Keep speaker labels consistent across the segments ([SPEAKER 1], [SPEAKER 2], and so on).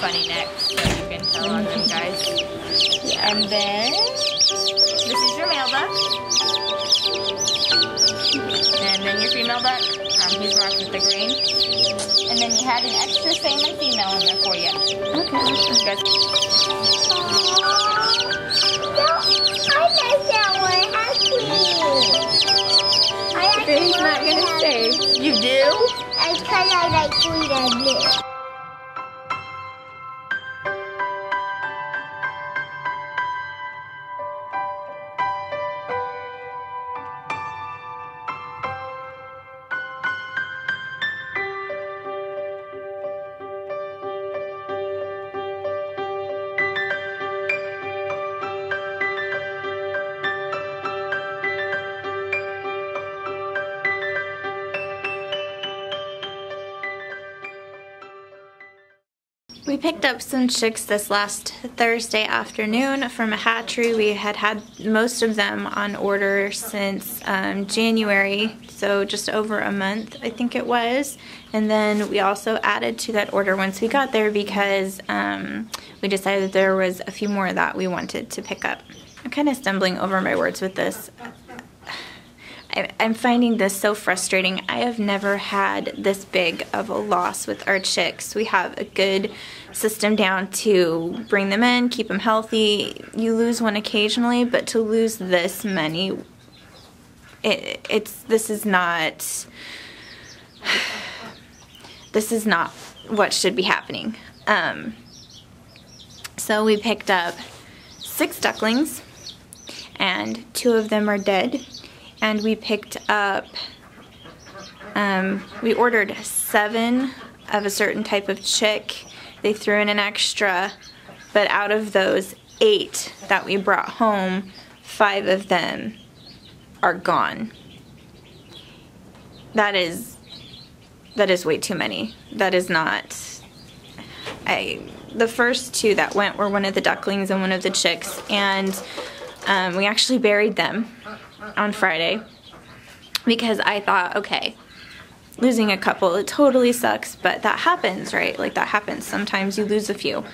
[SPEAKER 1] funny necks, so you can tell on them, guys. Yeah. And then, this is your male duck. And then your female duck. He's marked with the green. And then you had an extra same and female in there for you.
[SPEAKER 2] Okay.
[SPEAKER 1] Good.
[SPEAKER 2] Grady's not gonna stay.
[SPEAKER 1] You do?
[SPEAKER 3] It's because I like green and blue.
[SPEAKER 2] We picked up some chicks this last Thursday afternoon from a hatchery. We had most of them on order since January, so just over a month I think it was. And then we also added to that order once we got there because we decided there was a few more that we wanted to pick up. I'm kind of stumbling over my words with this. I'm finding this so frustrating. I have never had this big of a loss with our chicks. We have a good system down to bring them in, keep them healthy. You lose one occasionally, but to lose this many, this is not what should be happening. So we picked up 6 ducklings, and 2 of them are dead. And we picked up, we ordered 7 of a certain type of chick. They threw in an extra, but out of those 8 that we brought home, 5 of them are gone. That is way too many. That is not, the first 2 that went were one of the ducklings and one of the chicks, and we actually buried them on Friday because I thought, okay, losing a couple, it totally sucks, but that happens, right? Like, that happens. Sometimes you lose a few.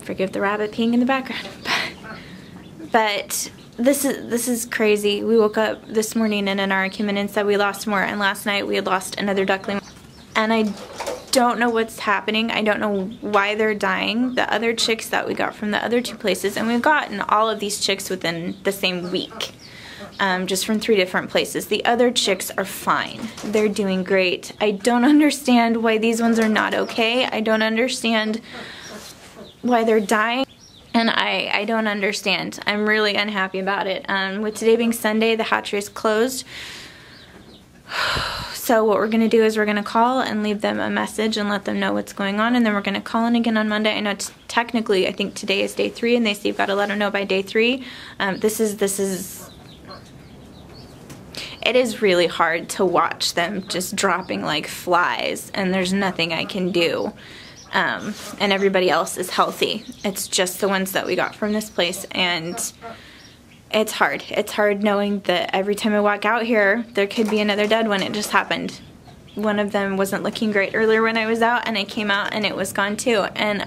[SPEAKER 2] Forgive the rabbit peeing in the background. But this is crazy. We woke up this morning and an RA came in and said we lost more, and last night we had lost another duckling. And I don't know what's happening. I don't know why they're dying. The other chicks that we got from the other 2 places, and we've gotten all of these chicks within the same week, just from 3 different places. The other chicks are fine. They're doing great. I don't understand why these ones are not okay. I don't understand why they're dying. And I don't understand. I'm really unhappy about it. With today being Sunday, the hatchery is closed. So what we're going to do is we're going to call and leave them a message and let them know what's going on, and then we're going to call in again on Monday. I know technically I think today is day 3, and they say you've got to let them know by day 3. It is really hard to watch them just dropping like flies, and there's nothing I can do. And everybody else is healthy. It's just the ones that we got from this place, and it's hard. It's hard knowing that every time I walk out here, there could be another dead one. It just happened. One of them wasn't looking great earlier when I was out, and I came out and it was gone too. And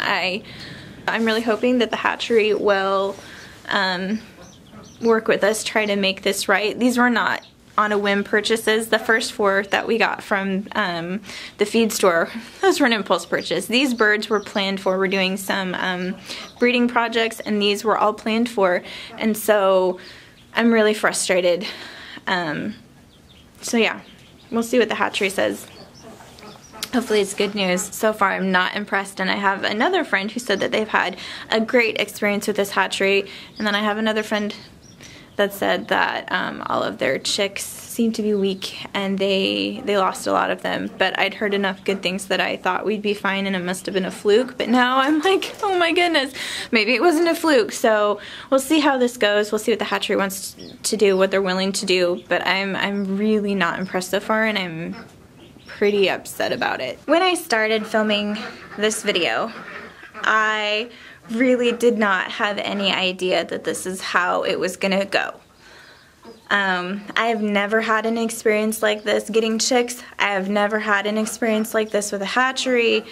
[SPEAKER 2] I'm really hoping that the hatchery will work with us, try to make this right. These were not on a whim purchases. The first 4 that we got from the feed store, those were an impulse purchase. These birds were planned for. We're doing some breeding projects, and these were all planned for, and so I'm really frustrated. So yeah, we'll see what the hatchery says. Hopefully it's good news. So far I'm not impressed, and I have another friend who said that they've had a great experience with this hatchery, and then I have another friend that said that all of their chicks seem to be weak, and they lost a lot of them. But I'd heard enough good things that I thought we'd be fine, and it must have been a fluke. But now I'm like, oh my goodness, maybe it wasn't a fluke. So we'll see how this goes. We'll see what the hatchery wants to do, what they're willing to do. But I'm really not impressed so far, and I'm pretty upset about it. When I started filming this video, I really did not have any idea that this is how it was gonna go. I have never had an experience like this getting chicks. I have never had an experience like this with a hatchery.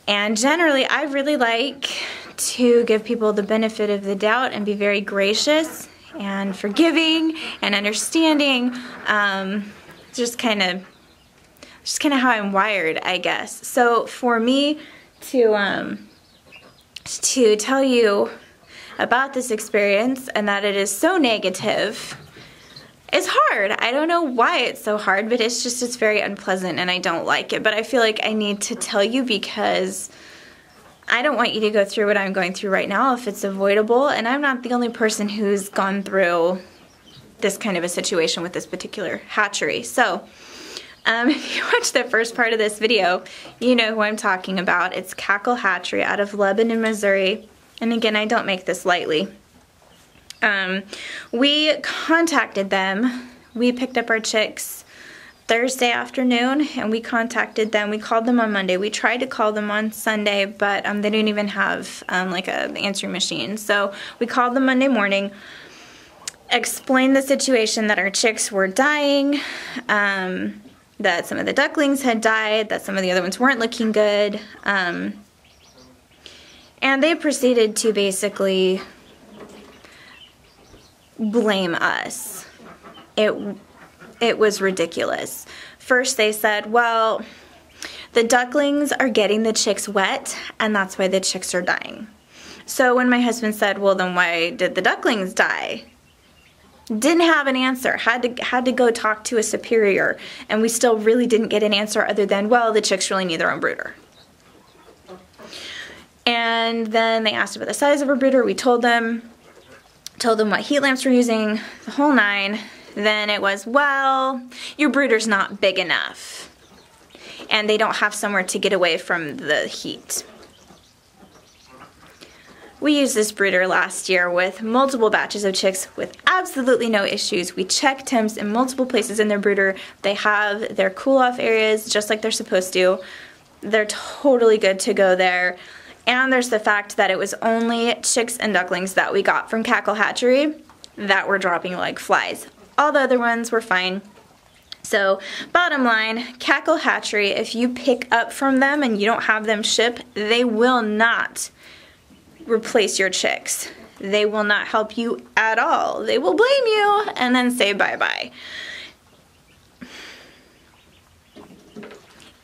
[SPEAKER 2] And generally, I really like to give people the benefit of the doubt and be very gracious and forgiving and understanding. Just kind of how I'm wired, I guess. So for me to tell you about this experience and that it is so negative, it's hard. I don't know why it's so hard, but it's very unpleasant and I don't like it. But I feel like I need to tell you because I don't want you to go through what I'm going through right now if it's avoidable. And I'm not the only person who's gone through this kind of a situation with this particular hatchery. So if you watch the first part of this video, you know who I'm talking about. It's Cackle Hatchery out of Lebanon, Missouri. And again, I don't make this lightly. We contacted them. We picked up our chicks Thursday afternoon and we contacted them. We called them on Monday. We tried to call them on Sunday, but they didn't even have like an answering machine. So we called them Monday morning, explained the situation that our chicks were dying, that some of the ducklings had died, that some of the other ones weren't looking good. And they proceeded to basically blame us. It was ridiculous. First they said, well, the ducklings are getting the chicks wet and that's why the chicks are dying. So when my husband said, well, then why did the ducklings die? Didn't have an answer. Had to go talk to a superior, and we still really didn't get an answer other than, well, the chicks really need their own brooder. And then they asked about the size of our brooder. We told them what heat lamps we're using, the whole nine. Then it was, well, your brooder's not big enough, and they don't have somewhere to get away from the heat. We used this brooder last year with multiple batches of chicks with absolutely no issues. We checked temps in multiple places in their brooder. They have their cool-off areas just like they're supposed to. They're totally good to go there. And there's the fact that it was only chicks and ducklings that we got from Cackle Hatchery that were dropping like flies. All the other ones were fine. So, bottom line, Cackle Hatchery, if you pick up from them and you don't have them ship, they will not replace your chicks. They will not help you at all. They will blame you and then say bye-bye.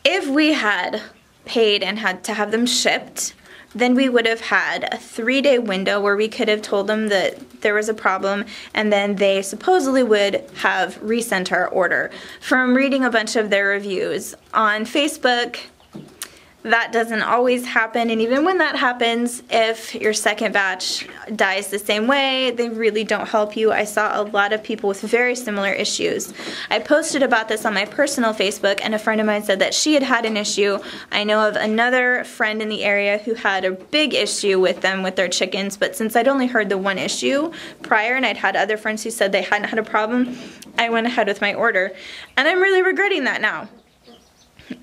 [SPEAKER 2] If we had paid and had to have them shipped, then we would have had a 3-day window where we could have told them that there was a problem, and then they supposedly would have resent our order. From reading a bunch of their reviews on Facebook, that doesn't always happen, and even when that happens, if your second batch dies the same way, they really don't help you. I saw a lot of people with very similar issues. I posted about this on my personal Facebook, and a friend of mine said that she had had an issue. I know of another friend in the area who had a big issue with them with their chickens, but since I'd only heard the one issue prior, and I'd had other friends who said they hadn't had a problem, I went ahead with my order, and I'm really regretting that now.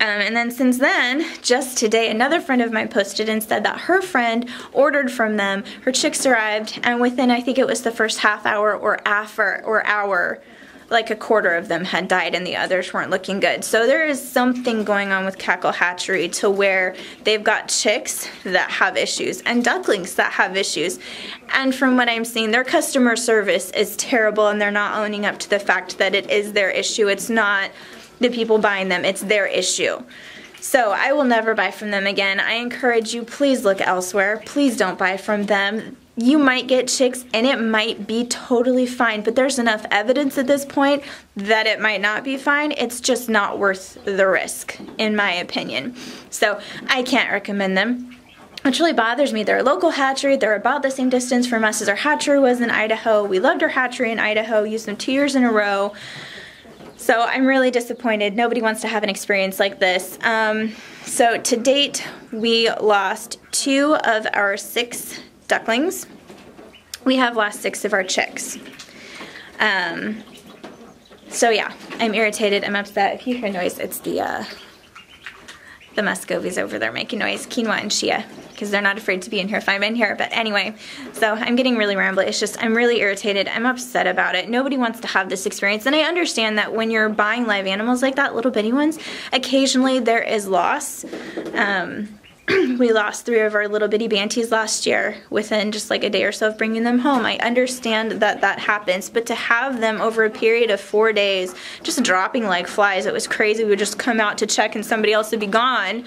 [SPEAKER 2] And then since then, just today, another friend of mine posted and said that her friend ordered from them, her chicks arrived, and within, I think it was the first half hour or hour, like a quarter of them had died and the others weren't looking good. So there is something going on with Cackle Hatchery to where they've got chicks that have issues and ducklings that have issues. And from what I'm seeing, their customer service is terrible, and they're not owning up to the fact that it is their issue. It's not the people buying them, it's their issue. So I will never buy from them again. I encourage you, please look elsewhere. Please don't buy from them. You might get chicks and it might be totally fine, but there's enough evidence at this point that it might not be fine. It's just not worth the risk, in my opinion. So I can't recommend them. Which really bothers me. They're a local hatchery. They're about the same distance from us as our hatchery was in Idaho. We loved our hatchery in Idaho, used them 2 years in a row. So I'm really disappointed. Nobody wants to have an experience like this. So to date, we lost 2 of our 6 ducklings. We have lost 6 of our chicks. So yeah, I'm irritated. I'm upset. If you hear noise, it's the The Muscovies over there making noise, quinoa and chia, because they're not afraid to be in here if I'm in here. But anyway, so I'm getting really rambly. It's just, I'm really irritated. I'm upset about it. Nobody wants to have this experience. And I understand that when you're buying live animals like that, little bitty ones, occasionally there is loss. We lost 3 of our little bitty banties last year within just like a day or so of bringing them home. I understand that that happens, but to have them over a period of 4 days just dropping like flies, it was crazy. We would just come out to check and somebody else would be gone.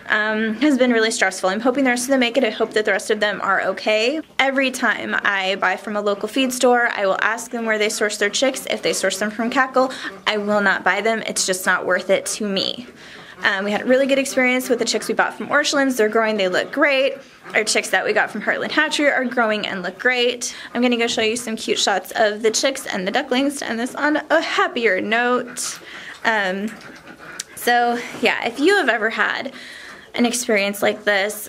[SPEAKER 2] Has been really stressful. I'm hoping the rest of them make it. I hope that the rest of them are okay. Every time I buy from a local feed store, I will ask them where they source their chicks. If they source them from Cackle, I will not buy them. It's just not worth it to me. We had a really good experience with the chicks we bought from Orchlands. They're growing, they look great. Our chicks that we got from Heartland Hatchery are growing and look great. I'm gonna go show you some cute shots of the chicks and the ducklings to end this on a happier note. So yeah, if you have ever had an experience like this,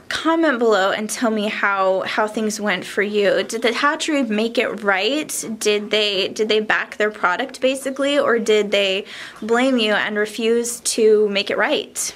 [SPEAKER 2] comment below and tell me how things went for you. Did the hatchery make it right? Did they back their product basically, or did they blame you and refuse to make it right?